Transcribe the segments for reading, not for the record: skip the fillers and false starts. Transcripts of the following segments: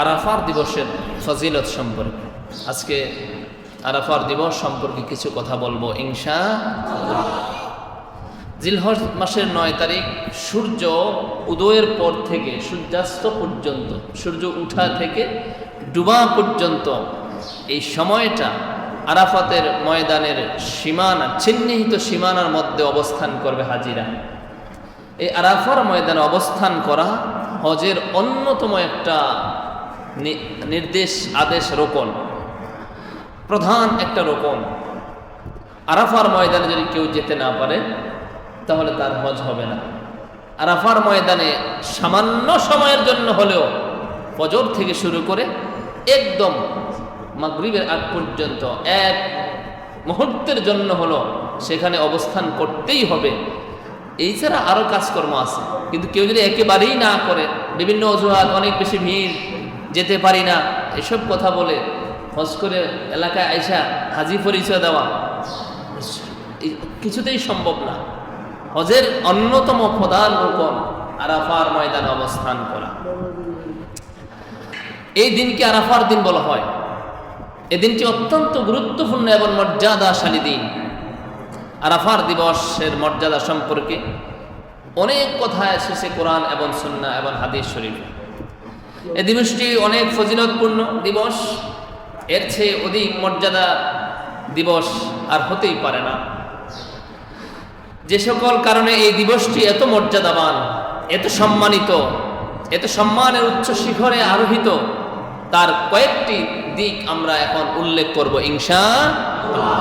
আরাফার দিবসের ফজিলত সম্পর্কে। আজকে আরাফার দিবস সম্পর্কে কিছু কথা বলবো ইনশাআল্লাহ। জিলহজ মাসের 9 তারিখ সূর্য উদয়ের পর থেকে সূর্যাস্ত পর্যন্ত, সূর্য উঠা থেকে ডুবা পর্যন্ত এই সময়টা আরাফাতের ময়দানের সীমানা, চিহ্নিত সীমানার মধ্যে অবস্থান করবে হাজিরা। এই আরাফার ময়দানে অবস্থান করা হজের অন্যতম একটা নির্দেশ, আদেশ, রোকন, প্রধান একটা রোকন। আরাফার ময়দানে যদি কেউ যেতে না পারে তাহলে তার হজ হবে না। আরাফার ময়দানে সামান্য সময়ের জন্য হলেও ফজর থেকে শুরু করে একদম মাগরিবের আগ পর্যন্ত এক মুহূর্তের জন্য হলো সেখানে অবস্থান করতেই হবে। এই ছাড়া আরও কাজকর্ম আছে, কিন্তু কেউ যদি একেবারেই না করে, বিভিন্ন অজুহাত, অনেক বেশি ভিড়, যেতে পারি না, এসব কথা বলে হজ করে এলাকায় আইসা হাজি পরিচয় দেওয়া কিছুতেই সম্ভব না। হজের অন্যতম প্রধান রকম আরাফার ময়দানে অবস্থান করা। এই দিনকে আরাফার দিন বলা হয়। এই দিনটি অত্যন্ত গুরুত্বপূর্ণ এবং মর্যাদাশালী দিন। আরাফার দিবসের মর্যাদা সম্পর্কে অনেক কথা এসেছে কোরআন এবং সুন্নাহ এবং হাদিস শরীফে। এই দিবসটি অনেক ফজিলতপূর্ণ দিবস, এর চেয়ে অধিক মর্যাদা দিবস আর হতেই পারে না। যে সকল কারণে এই দিবসটি এত মর্যাদাবান, এত সম্মানিত, এত সম্মানের উচ্চ শিখরে আরোহিত, তার কয়েকটি দিক আমরা এখন উল্লেখ করব ইনশাআল্লাহ।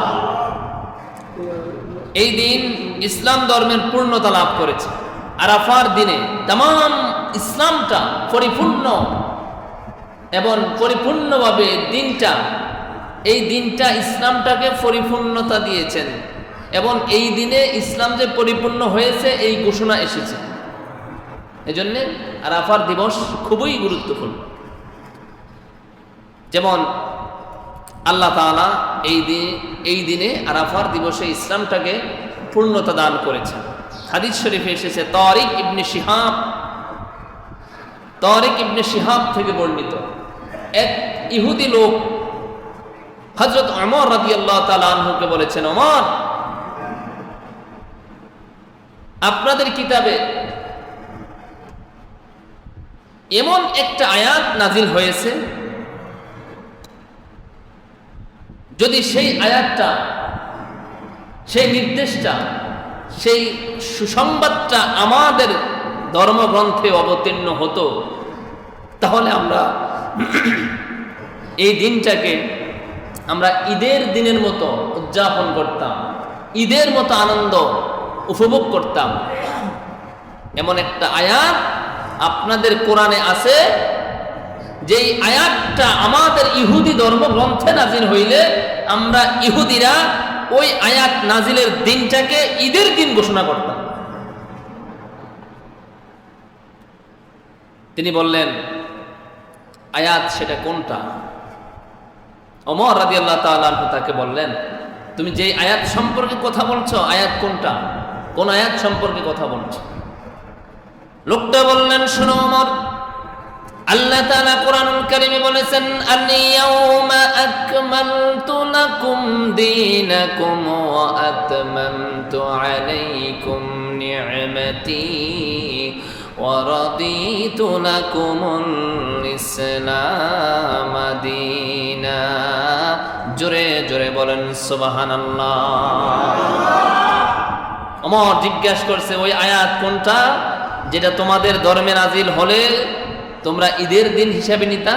এই দিন ইসলাম ধর্মের পূর্ণতা লাভ করেছে। আরাফার দিনে তামাম ইসলামটা পরিপূর্ণ এবং পরিপূর্ণভাবে এই দিনটা ইসলামটাকে পরিপূর্ণতা দিয়েছেন, এবং এই দিনে ইসলাম যে পরিপূর্ণ হয়েছে এই ঘোষণা এসেছে। এজন্যে আরাফার দিবস খুবই গুরুত্বপূর্ণ। যেমন আল্লাহ তাআলা এই দিনে আরাফার দিবসে ইসলামটাকে পূর্ণতা দান করেছেন। হাদিস শরীফে এসেছে, তারিক ইবনে শিহাব থেকে বর্ণিত, এক ইহুদি লোক হযরত ওমর রাদিয়াল্লাহু তাআলা আনহুকে বলেছেন, ওমর, আপনাদের কিতাবে এমন একটা আয়াত নাজিল হয়েছে, যদি সেই আয়াতটা, সেই নির্দেশটা, সেই সুসংবাদটা আমাদের ধর্মগ্রন্থে অবতীর্ণ হতো, তাহলে আমরা এই দিনটাকে আমরা ঈদের দিনের মতো উদযাপন করতাম, ঈদের মতো আনন্দ উপভোগ করতাম। এমন একটা আয়াত আপনাদের কোরআনে আছে, যেই আয়াতটা আমাদের ইহুদি ধর্মগ্রন্থে নাজিল হইলে আমরা ইহুদিরা ওই আয়াত নাজিলের দিনটাকে ঈদের দিন ঘোষণা করতাম। তিনি বললেন, আয়াত সেটা কোনটা? ওমর রাদিয়াল্লাহু তাআলা আনহু তাকে বললেন, তুমি যেই আয়াত সম্পর্কে কথা বলছো, আয়াত কোনটা? কোন আয়াত সম্পর্কে কথা বলছো? লোকটা বললেন, শোনো ওমর, আল্লাহ তাআলা কোরআনুল কারীমে বলেছেন, আল-ইয়াউমা আকমালতু লাকুম দীনাকুম ওয়া আতমামতু আলাইকুম নি'মাতি ওয়া রাদিতু লাকুমুল ইসলাম দীনা। জোরে জোরে বলেন সুবহানাল্লাহ। ওমর জিজ্ঞাসা করছে, ওই আয়াত কোনটা যেটা তোমাদের ধর্মে নাজিল হলে তোমরা ঈদের দিন হিসাবে নিতা?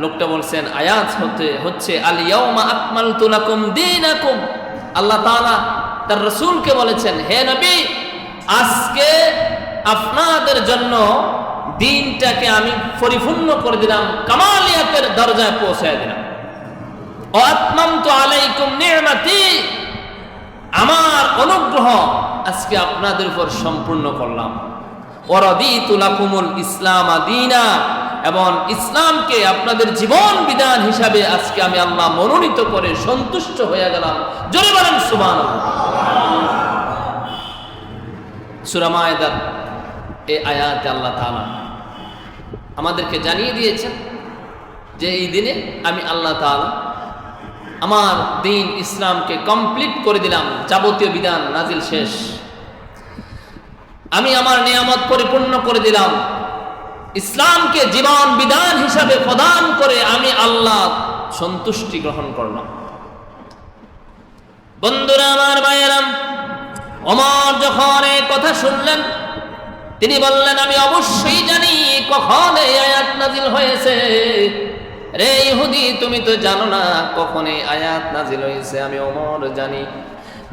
লোকটা বলছেন, আয়াত হচ্ছে আল ইয়াউমা আকমালতু লাকুম দীনাকুম। আল্লাহ তাআলা তার রাসূলকে বলেছেন, হে নবী, আজকে আপনাদের জন্য দিনটাকে আমি পরিপূর্ণ করে দিলাম, কামালিয়াতের দরজায় পৌঁছায় দিলাম। ওয়া আতমামতু আলাইকুম নি'মাতি, আমার অনুগ্রহ আজকে আপনাদের উপর সম্পূর্ণ করলাম। ওয়া রাদিতু লাকুমুল ইসলাম দীনা, এবং ইসলামকে আপনাদের জীবন বিধান হিসাবে আজকে আমি আল্লাহ মনোনীত করে সন্তুষ্ট হয়ে গেলাম। জোরে বলেন সুবহানাল্লাহ। সূরা মায়েদার এই আয়াতে আল্লাহ তাআলা আমাদেরকে জানিয়ে দিয়েছেন যে এই দিনে আমি আল্লাহ তাআলা আমার দিন ইসলামকে কমপ্লিট করে দিলাম, যাবতীয় বিধান নাজিল শেষ, আমি আমার নিয়ামত পরিপূর্ণ করে দিলাম, ইসলামকে জীবন বিধান হিসাবে প্রদান করে আমি আল্লাহ সন্তুষ্টি গ্রহণ করলাম। বন্ধুরা আমার, ভাইয়েরা, ওমর যখন এই কথা শুনলেন তিনি বললেন, আমি অবশ্যই জানি কখন এই আয়াত নাজিল হয়েছে। রে ইহুদি, তুমি তো জানো না কখন এই আয়াত নাজিল হয়েছে, আমি ওমর জানি।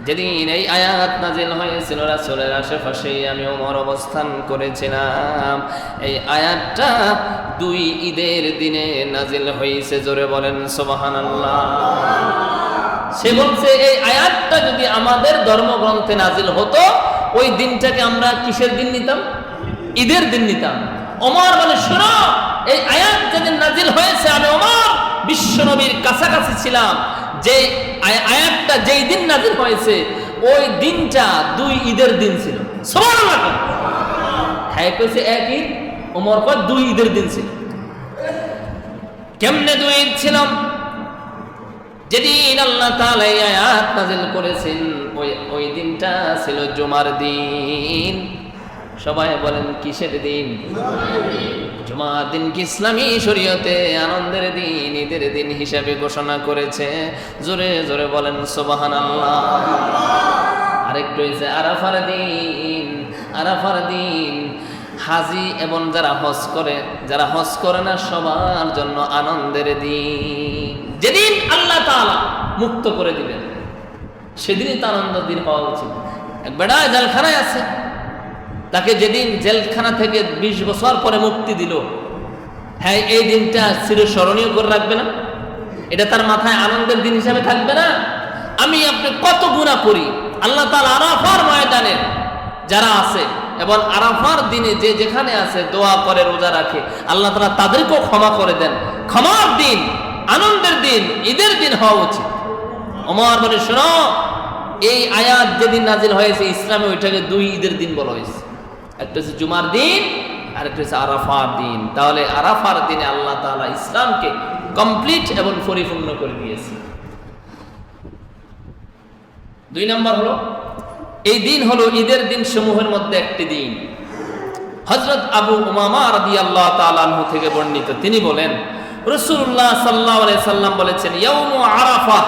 যেদিন এই আয়াত নাজিল হয়েছিল রাসূলের আশেপাশেই আমি ওমর অবস্থান করেছিলাম। এই আয়াতটা 2 ঈদের দিনে নাজিল হয়েছে। জোরে বলেন সুবহানাল্লাহ। সে বলছে এই আয়াতটা যদি আমাদের ধর্মগ্রন্থে নাজিল হতো, ওই দিনটাকে আমরা কিসের দিন নিতাম? ঈদের দিন নিতাম। ওমর বলে, শোনো, এই আয়াত যেদিন নাজিল হয়েছে আমি ওমর বিশ্বনবীর কাছাকাছি ছিলাম, যে আয়াতটা যেই দিন নাজিল হয়েছে ওই দিনটা 2 ঈদের দিন ছিল। সুবহানাল্লাহ। হ্যাঁ কইছে এক ঈদ, ওমর কয় 2 ঈদের দিন ছিল। কেমনে 2 ঈদ ছিল? যেদিন আল্লাহ তাআলা এই আয়াত নাজিল করেছেন ওই দিনটা ছিল জুমার দিন। সবাই বলেন কিসের দিন? জুমার দিন কি ইসলামী শরীয়তে আনন্দের দিন, ঈদের দিন হিসাবে ঘোষণা করেছে। জোরে জোরে বলেন সুবহানাল্লাহ। আরেকটু হয়েছে আরাফার দিন। আরাফার দিন হাজি এবং যারা হজ করে না সবার জন্য আনন্দের দিন। যেদিন আল্লাহ তাআলা মুক্ত করে দিবেন সেদিনই তো আনন্দের দিন হওয়া উচিত। এক বেড়া জেলখানায় আছে, তাকে যেদিন জেলখানা থেকে 20 বছর পরে মুক্তি দিল, হ্যাঁ এই দিনটা চিরস্মরণীয় করে রাখবে না? এটা তার মাথায় আনন্দের দিন হিসাবে থাকবে না? আমি আপনি কত গুনাহ করি, আল্লাহ তাআলা আরাফার ময়দানে যারা আছে এবং আরাফার দিনে যে যেখানে আছে দোয়া করে, রোজা রাখে, আল্লাহ তাআলা তাদেরকেও ক্ষমা করে দেন। ক্ষমার দিন, আনন্দের দিন, ঈদের দিন হওয়া উচিত। ওমর বলে, শোনো, এই আয়াত যেদিন নাজিল হয়েছে ইসলামে ওইটাকে 2 ঈদের দিন বলা হয়েছে। একটা হচ্ছে জুমার দিন আর একটা হচ্ছে আরাফার দিন। তাহলে আরাফার দিনে আল্লাহ তাআলা ইসলামকে কমপ্লিট এবং পরিপূর্ণ করে দিয়েছে। 2 নম্বর হলো, এই দিন হলো ঈদের দিন সমূহের মধ্যে একটি দিন। হযরত আবু উমামা রাদিয়াল্লাহু তাআলা আনহু থেকে বর্ণিত, তিনি বলেন রাসূলুল্লাহ সাল্লাল্লাহু আলাইহি সাল্লাম বলেছেন, ইয়াউমু আরাফা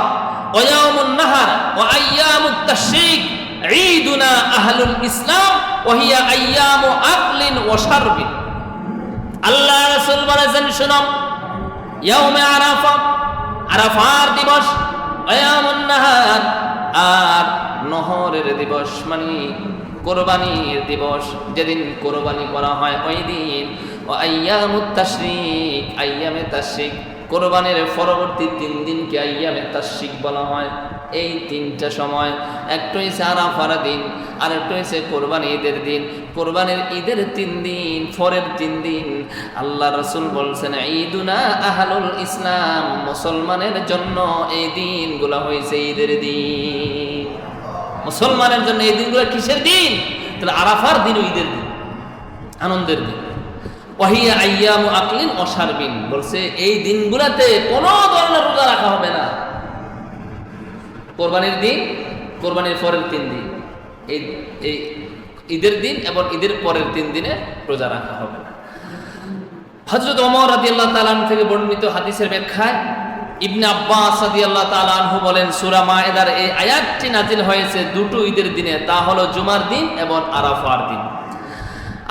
ওয়া ইয়াউমুন নাহার ওয়া আইয়ামুত তাশরীক ঈদুনা আহলুল ইসলাম ওয়া হিয়া আইয়ামু আকলিন ওয়া শারবিন। আল্লাহ রাসূল বলেছেন, শুনো, ইয়াউমে আরাফা, আরাফার দিবস, ওয়া ইয়াউমুন নাহার, আর নহরের দিবস মানে কোরবানির দিবস, যেদিন কোরবানি করা হয় ওই দিন, ও আইয়ামুত তাশরীক, আইয়ামে তাশরীক, কোরবানির পরবর্তী 3 দিনকে আইয়ামে তাশরীক বলা হয়। এই 3টা সময়, একটা হচ্ছে আরাফার দিন, আর একটা হচ্ছে কোরবানি ঈদের দিন। কোরবানির ঈদের 3 দিন, পরের 3 দিন আল্লাহ রাসূল বলছেন, ঈদুনা আহলুল ইসলাম, মুসলমানের জন্য এই দিনগুলো হয়েছে ঈদের দিন। মুসলমানের জন্য এই দিনগুলো কিসের দিন? তাহলে আরাফার দিন, ঈদের দিন, আনন্দের দিন। ওয়াহিয়া আইয়ামু আকলিন ওয়া শারবিন, বলছে এই দিনগুলোতে কোনো ধরনের রোজা রাখা হবে না। কোরবানির দিন, কোরবানির পরের 3 দিন, এই ঈদের দিন এবং ঈদের পরের 3 দিনে রোজা রাখা হবে না। হযরত ওমর রাদিয়াল্লাহু তাআলা আনহু থেকে বর্ণিত হাদিসের ব্যাখ্যায় ইবনে আব্বাস রাদিয়াল্লাহু তাআলা আনহু বলেন, সূরা মায়েদার এই আয়াতটি নাজিল হয়েছে 2টো ঈদের দিনে, তা হলো জুমার দিন এবং আরাফার দিন।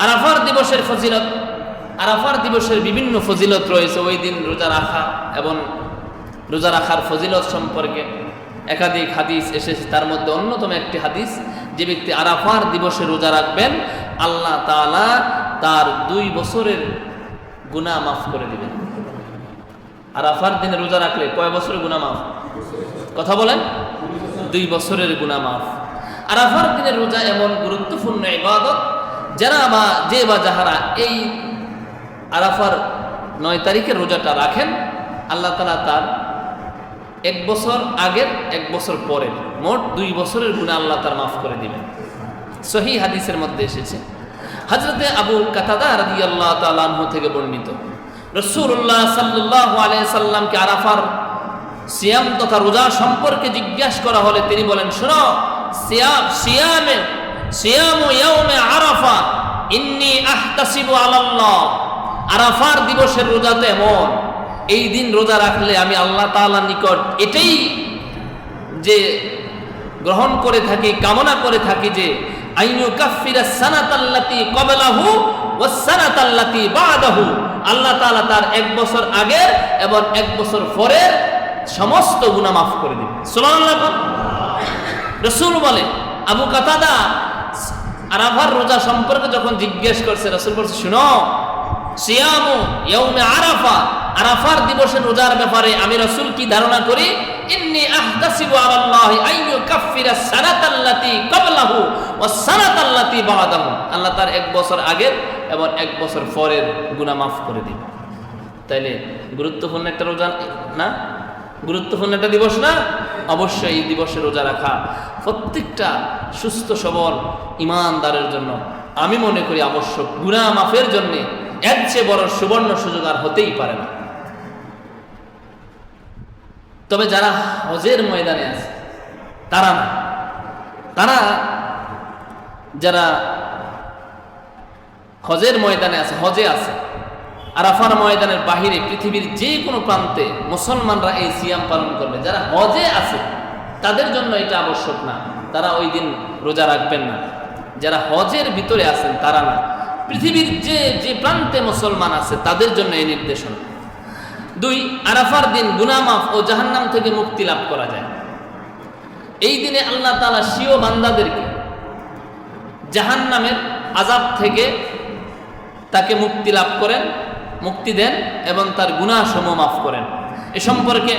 আরাফার দিবসের ফজিলত, আরাফার দিবসের বিভিন্ন ফজিলত রয়েছে। ওই দিন রোজা রাখা এবং রোজা রাখার ফজিলত সম্পর্কে একাধিক হাদিস এসেছে। তার মধ্যে অন্যতম একটি হাদিস, যে ব্যক্তি আরাফার দিবসে রোজা রাখবেন আল্লাহ তাআলা তার 2 বছরের গুনাহ মাফ করে দিবেন। আরাফার দিনে রোজা রাখলে কয় বছরের গুনাহ মাফ? কথা বলেন। 2 বছরের গুনাহ মাফ। আরাফার দিনে রোজা এমন গুরুত্বপূর্ণ ইবাদত, যাহারা এই আরাফার 9 তারিখের রোজাটা রাখেন, আল্লাহ তাআলা তার 1 বছর আগের 1 বছর পরের মোট 2 বছরের গুনাহ আল্লাহ তাআলা মাফ করে দিবেন। সহিহ হাদিসের মধ্যে এসেছে। হযরতে আবু কাতাদা রাদিয়াল্লাহু তাআলা আনহু থেকে বর্ণিত, রাসূলুল্লাহ সাল্লাল্লাহু আলাইহি সাল্লামকে আরাফার সিয়াম তথা রোজা সম্পর্কে জিজ্ঞাসা করা হলে তিনি বলেন, শোনো, সিয়ামু ইয়াউমে আরাফা ইন্নী আহতাসিবু আলাল্লাহ। আরাফার দিবসের রোজা তো এমন, এই দিন রোজা রাখলে আমি আল্লাহ তাআলার নিকট এটাই যে গ্রহণ করে থাকি, কামনা করে থাকি যে আইয়ু কাফিরা সানাতাল্লাতি ক্বাবলাহু ওয়াস সানাতাল্লাতি বাদাহু, আল্লাহ তাআলা তার 1 বছর আগের এবং 1 বছর পরের সমস্ত গুনাহ মাফ করে দিবেন। সুবহানাল্লাহ। রাসূল বলে, আবু কাতাদা আরাফার রোজা সম্পর্কে যখন জিজ্ঞেস করছে, রাসূল বলছে, শুনো, সিয়ামু ইয়াউমে আরাফা, আরাফার দিবসের রোজার ব্যাপারে আমি রাসূল কি ধারণা করি, ইন্নী আহতাসিবু আলাল্লাহি আইয়ু কাফিরা সানাতাল্লাতি ক্বাবলাহু ওয়াস সানাতাল্লাতি বাদাহু, আল্লাহ তার 1 বছর আগের এবং 1 বছর পরের গুনাহ মাফ করে দিবেন। তাইলে গুরুত্বপূর্ণ একটা রোজা না, গুরুত্বপূর্ণ একটা দিবস না? অবশ্যই এই দিবসে রোজা রাখা প্রত্যেকটা সুস্থ সবল ইমানদারের জন্য আমি মনে করি আবশ্যক। গুনাহ মাফের জন্য এর চেয়ে বড় সুবর্ণ সুযোগ আর হতেই পারে না। তবে যারা হজের ময়দানে আছে তারা না, তারা যারা হজের ময়দানে আছে, হজে আছে, আরাফার ময়দানের বাহিরে পৃথিবীর যে কোনো প্রান্তে মুসলমানরা এই সিয়াম পালন করবে, যারা হজে আছে তাদের জন্য এটা আবশ্যক না, তারা ওই দিন রোজা রাখবেন না। যারা হজের ভিতরে আছেন তারা না, পৃথিবীর যে যে প্রান্তে মুসলমান আছে তাদের জন্য এই নির্দেশনা। 2, আরাফার দিন গুনাহ মাফ ও জাহান্নাম থেকে মুক্তি লাভ করা যায়। এই দিনে আল্লাহ তাআলা স্বীয় বান্দাদেরকে জাহান্নামের আযাব থেকে তাকে মুক্তি লাভ করেন, মুক্তি দেন এবং তার গুনাহ সমূহ মাফ করেন। এ সম্পর্কে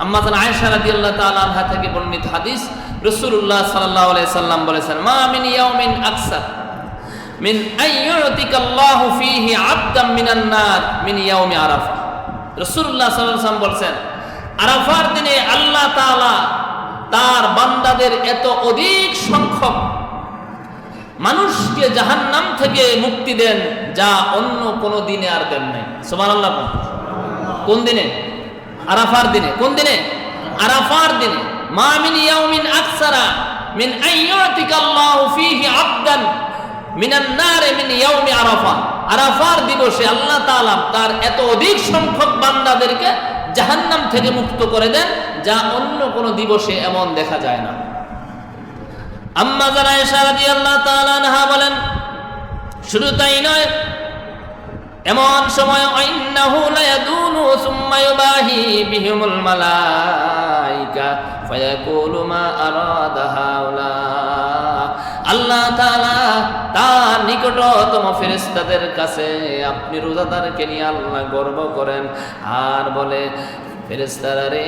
আম্মা জান আয়েশা রাদিয়াল্লাহু তাআলা আনহা থেকে বর্ণিত হাদিস, রাসূলুল্লাহ সাল্লাল্লাহু আলাইহি সাল্লাম বলেছেন, মা মিন ইয়াউমিন আকসার মিন আইয়ুতিকাল্লাহু ফীহি আবদাম মিনান নার মিন ইয়াউমি আরাফা। রাসূলুল্লাহ সাল্লাল্লাহু আলাইহি ওয়াসাল্লাম বলেছেন, আরাফার দিনে আল্লাহ তাআলা তার বান্দাদের এত অধিক সংখ্যক মানুষকে জাহান্নাম থেকে মুক্তি দেন যা অন্য কোনো দিনে আর দেন নাই। সুবহানাল্লাহ। কোন দিনে? আরাফার দিনে। কোন দিনে? আরাফার দিনে। মা মিন ইয়াউমিন আকসারা মিন আইয়ুতিকাল্লাহু ফীহি আবদান মিনান নার মিন ইয়াউমি আরাফা। আরাফার দিবসে আল্লাহ তাআলা তার এত অধিক সংখ্যক বান্দাদেরকে জাহান্নাম থেকে মুক্ত করে দেন যা অন্য কোনো দিবসে এমন দেখা যায় না। আম্মা জান আয়েশা রাদিয়াল্লাহু তাআলা আনহা বলেন, শুধু তাই নয়, এমন সময় ইন্নাহু লায়াদুনু সুম্মা ইউবাহি বিহিমুল মালাইকা ফায়াকুলু মা আরাদা হাউলা। আল্লাহ তাআলা তার নিকটতম ফেরেশতাদের কাছে আপনি রোজাদারকে নিয়ে আল্লাহ গর্ব করেন আর বলে, ফেরেশতারা রে,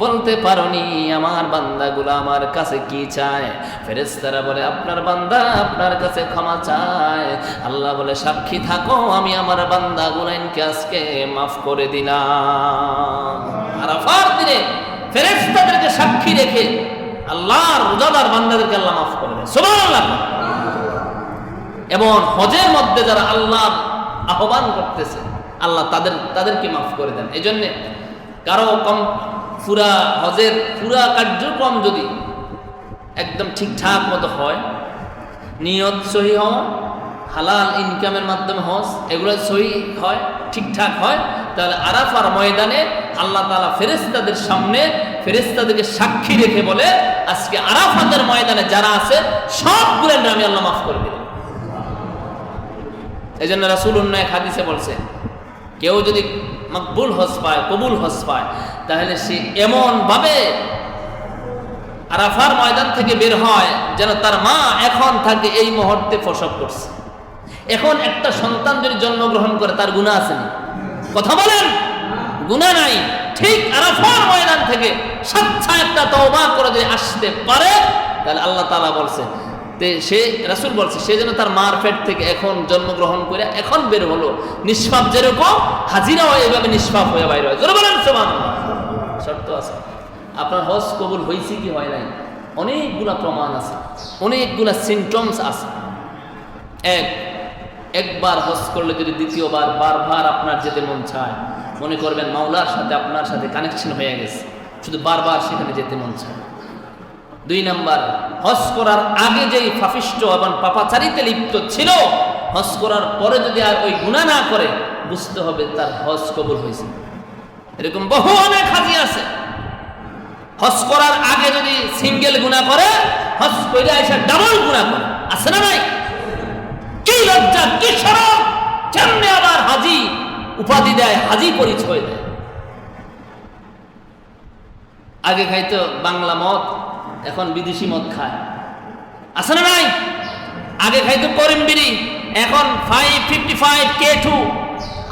বলতে পারোনি আমার বান্দাগুলো আমার কাছে কি চায়? ফেরেশতারা বলে, আপনার বান্দা আপনার কাছে ক্ষমা চায়। আল্লাহ বলে, সাক্ষী থাকো, আমি আমার বান্দাগুলোকে আজকে মাফ করে দিলাম। আরাফার দিনে ফেরেশতাদেরকে সাক্ষী রেখে আল্লাহর রোজাদার বান্দাদেরকে আল্লাহ মাফ করে দেন। সুবহানাল্লাহ। এবং হজের মধ্যে যারা আল্লাহ আহ্বান করতেছে আল্লাহ তাদেরকে মাফ করে দেন। এই জন্যে কারো কম পুরা হজের পুরা কার্যক্রম যদি একদম ঠিকঠাক মতো হয়, নিয়ত সহি হওয়া, হালাল ইনকামের মাধ্যমে হজ, এগুলো সহি হয়, ঠিকঠাক হয়, তাহলে আরাফার ময়দানে আল্লাহ তাআলা ফেরেশতাদের সামনে ফেরেশতাদেরকে সাক্ষী রেখে বলে, আজকে আরাফাতের ময়দানে যারা আছে সবগুলো আমি আল্লাহ মাফ করে দিলাম। এই জন্য রাসূলুল্লাহ এক হাদিসে বলছে, কেউ যদি মকবুল হজ পায়, কবুল হজ পায়, তাহলে সে এমন ভাবে আরাফার ময়দান থেকে বের হয় যেন তার মা এখন থাকে এই মুহূর্তে প্রসব করছে। এখন একটা সন্তান যদি জন্মগ্রহণ করে তার গুনাহ আছে না? কথা বলেন, গুনাহ নাই। ঠিক আরাফার ময়দান থেকে স্বচ্ছা একটা তওবা করে যদি আসতে পারে, তাহলে আল্লাহ তাআলা বলছে, সে রাসূল বলছে, সে যেন তার মার পেট থেকে এখন জন্মগ্রহণ করে এখন বের হলো, নিষ্পাপ যেরকম হাজিরা হয় এভাবে নিষ্পাপ হয়ে বাইরে হয়। জোরে বলেন সুবহানাল্লাহ। শর্ত আছে, আপনার হজ কবুল হয়েছে কি হয় নাই, অনেকগুলা প্রমাণ আছে, অনেকগুলা সিমটমস আছে। 1, একবার হজ করলে যদি দ্বিতীয়বার বারবার আপনার যেতে মন চায়, মনে করবেন মাওলার সাথে আপনার সাথে কানেকশন হয়ে গেছে, শুধু বারবার সেখানে যেতে মন চায়। 2 নাম্বার, হজ করার আগে যেই ফাফিষ্ট এবং পাপাচারিতে লিপ্ত ছিল, হজ করার পরে যদি আর ওই গুনাহ না করে, বুঝতে হবে তার হজ কবুল হয়েছে। এরকম বহু অনেক হাজি আছে, হজ করার আগে যদি সিঙ্গেল গুনাহ করে, হজ করে এসে ডাবল গুনাহ করে, আছে না নাই? কি লজ্জা, কি শরম! কেমনে আবার হাজি উপাধি দেয়, হাজি পরিচয় দেয়? আগে খাইতো বাংলা মদ, এখন বিদেশি মদ খায়, আছে না নাই? আগে খাইতো করিম বিড়ি, এখন 555 K2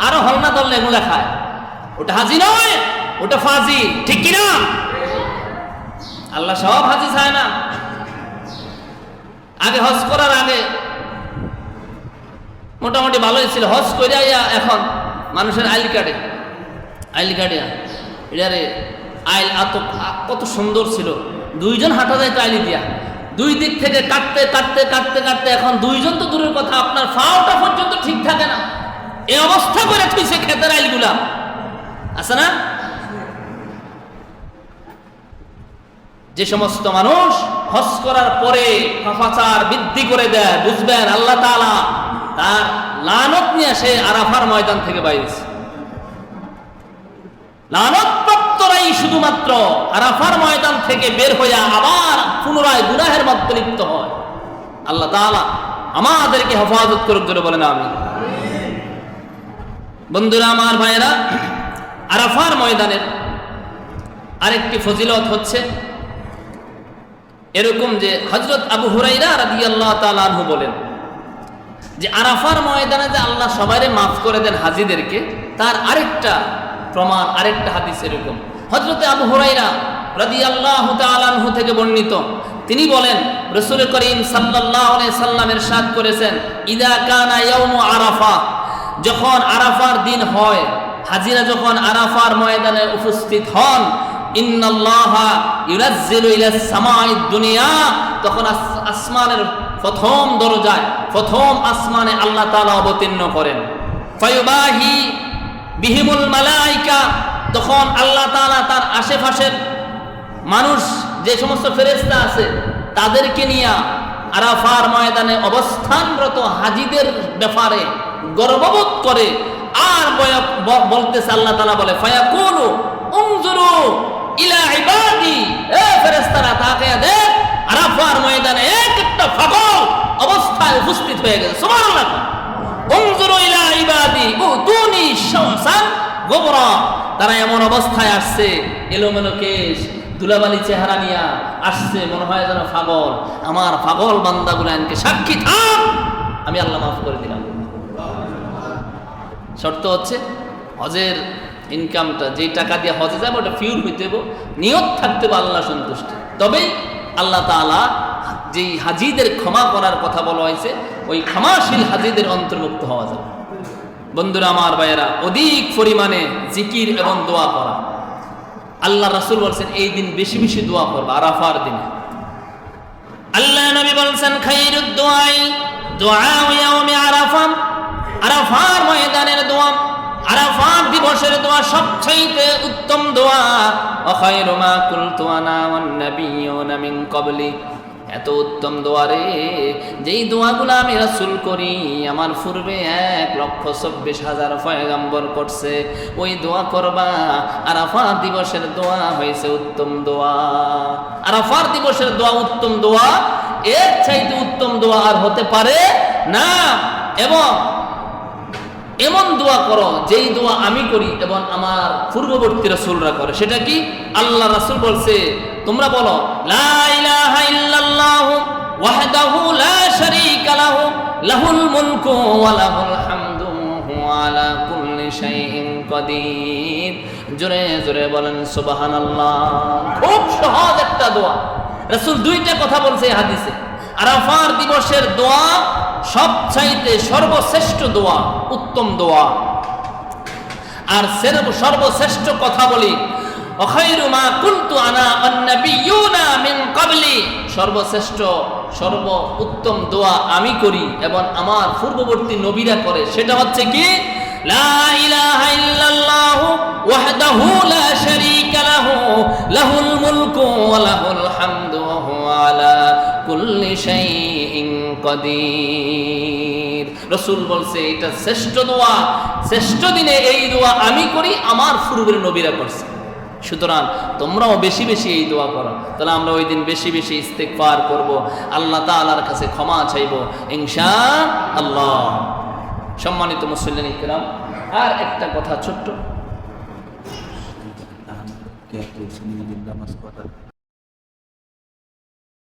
আরো হলনা দল এগুলা খায়। ওটা হাজি নয়, ওটা ফাজি, ঠিক কিনা? আল্লাহ সব হাজি চায় না। আগে হজ করার আগে মোটামুটি ভালোই ছিল, হজ করে এখন মানুষের আইল কাটে এটারে আইল কত সুন্দর ছিল, 2 জন হাঁটা যায় তো আইলি দিয়া, 2 দিক থেকে কাটতে কাটতে কাটতে কাটতে এখন 2 জন তো দূরের কথা, আপনার ফাওটা পর্যন্ত ঠিক থাকে না, এই অবস্থা করে থইছে ক্ষেতের আইলগুলা, আছে না? যে সমস্ত মানুষ হজ করার পরে পাপাচার বৃদ্ধি করে দেয়, বুঝবেন আল্লাহ তাআলা তার লানত নিয়ে সে আরাফার ময়দান থেকে বাইরেছে। লানতপ্রাপ্তরাই শুধুমাত্র আরাফার ময়দান থেকে বের হইয়া আবার পুনরায় গুনাহের মধ্যে লিপ্ত হয়। আল্লাহ তাআলা আমাদেরকে হেফাজত করুক, জোরে বলেন আমিন। বন্ধুরা আমার, ভাইয়েরা, আরাফার ময়দানের আরেকটি ফজিলত হচ্ছে এরকম যে হযরত আবু হুরায়রা রাদিয়াল্লাহু তাআলা আনহু বলেন যে আরাফার ময়দানে যে আল্লাহ সবাইরে মাফ করে দেন হাজীদেরকে, তার আরেকটা প্রমাণ, আরেকটা হাদিস এরকম। হযরত আবু হুরায়রা রাদিয়াল্লাহু তাআলা আনহু থেকে বর্ণিত, তিনি বলেন রাসূল করিম সাল্লাল্লাহু আলাইহি সাল্লাম ইরশাদ করেছেন, ইদা কানা ইয়াউমু আরাফা, যখন আরাফার দিন হয়, হাজীরা যখন আরাফার ময়দানে উপস্থিত হন, ইন্নাল্লাহা ইউনাজ্জিলু ইলাস সামাঈদ দুনিয়া, তখন আসমানের প্রথম দরজায়, প্রথম আসমানে আল্লাহ তাআলা অবতীর্ণ করেন। ফায়ুবাহি বিহিমুল মালাইকা, তখন আল্লাহ তাআলা তার আশেপাশের মানুষ, যে সমস্ত ফেরেশতা আছে, তাদেরকে নিয়ে আরাফার ময়দানে অবস্থানরত হাজীদের ব্যাপারে গর্ববোধ করে আর বলতেছে, আল্লাহ তাআলা বলে, ফায়াকুলু উনজুরু ইলা ইবাদি, এ ফেরেশতারা তাকায়া দেখ, আরাফার ময়দানে একটা পাগল অবস্থায় উপস্থিত হয়ে গেছে। সুবহানাল্লাহ। উনজুরু ইলা ইবাদি উতুনি শামসান গুবরা, তারা এমন অবস্থায় আসছে, এলোমেলো কেশ, দুলাবালি চেহারা নিয়ে আসছে, মনে হয় যেন পাগল। আমার পাগল বান্দাগুলোকে সাক্ষী থাক, আমি আল্লাহ মাফ করে দিলাম। শর্ত হচ্ছে হজের ইনকামটা, যেই টাকা দিয়ে হজে যাবে, ওটা ফিউল হইতে হবে, নিয়ত থাকতে হবে আল্লাহ সন্তুষ্টি, তবেই আল্লাহ তাআলা যেই হাজীদের ক্ষমা করার কথা বলা হয়েছে, ওই ক্ষমাশীল হাজীদের অন্তর্ভুক্ত হওয়া যাবে। বন্ধুরা আমার, ভাইয়েরা, অধিক পরিমাণে জিকির এবং দোয়া করা। আল্লাহ রাসূল বলছেন এই দিন বেশি বেশি দোয়া করবা, আরাফার দিনে। আল্লাহ নবী বলছেন, খায়রুদ দুআই দুআউ ইয়াউমি আরাফা, আরাফার ময়দানের দোয়া, আরাফাত দিবসের দোয়া সবচেয়ে উত্তম দোয়া। ওয়া খায়রু মা কুলতু আনা ওয়ান নাবিয়্যুনা মিন ক্বাবলি, এত উত্তম দোয়া রে, যেই দোয়াগুলো আমি রাসূল করি, আমার পূর্বে 1,24,000 পয়গম্বর করছে, ওই দোয়া করবা। আরাফাত দিবসের দোয়া হয়েছে উত্তম দোয়া। আরাফাত দিবসের দোয়া উত্তম দোয়া, এর চাইতে উত্তম দোয়া আর হতে পারে না। এবং এমন দোয়া করো যেই দোয়া আমি করি এবং আমার পূর্ববর্তী রাসূলরা করে। সেটা কি? আল্লাহ রাসূল বলছে, তোমরা বলো, লা ইলাহা ইল্লাল্লাহু ওয়াহদাহু লা শারীকা লাহু, লাহুল মুলকু ওয়া লাহুল হামদু ওয়া আলা কুল্লি শাইইন কাদির। জোরে জোরে বলেন সুবহানাল্লাহ। খুব সহজ একটা দোয়া। রাসূল 2টা কথা বলছে এই হাদিসে। আরাফার দিবসের দোয়া সবচাইতে সর্বশ্রেষ্ঠ দোয়া, উত্তম দোয়া। আর সর্বশ্রেষ্ঠ কথা বলি, وخير ما قلت انا والنبيون من قبلي, সর্বশ্রেষ্ঠ সর্ব উত্তম দোয়া আমি করি এবং আমার পূর্ববর্তী নবীরা করে, সেটা হচ্ছে কি লা ইলাহা ইল্লাল্লাহু ওয়াহদাহু লা শারীকা লাহু লাহুল মুলকু ওয়া লাহুল হামদু ওয়া হুয়া আলা কুল্লি শাইইন কাদির। রাসূল বলছে এটা শ্রেষ্ঠ দোয়া, শ্রেষ্ঠ দিনে এই দোয়া আমি করি, আমার পূর্বের নবীরা করছে। সুতরাং তোমরাও বেশি বেশি এই দোয়া করো, তাহলে আমরা ওই দিন বেশি বেশি ইস্তেগফার করব, আল্লাহ তাআলার কাছে ক্ষমা চাইব ইনশাআল্লাহ। সম্মানিত মুসল্লিন ইকরাম, আর একটা কথা ছোট্ট,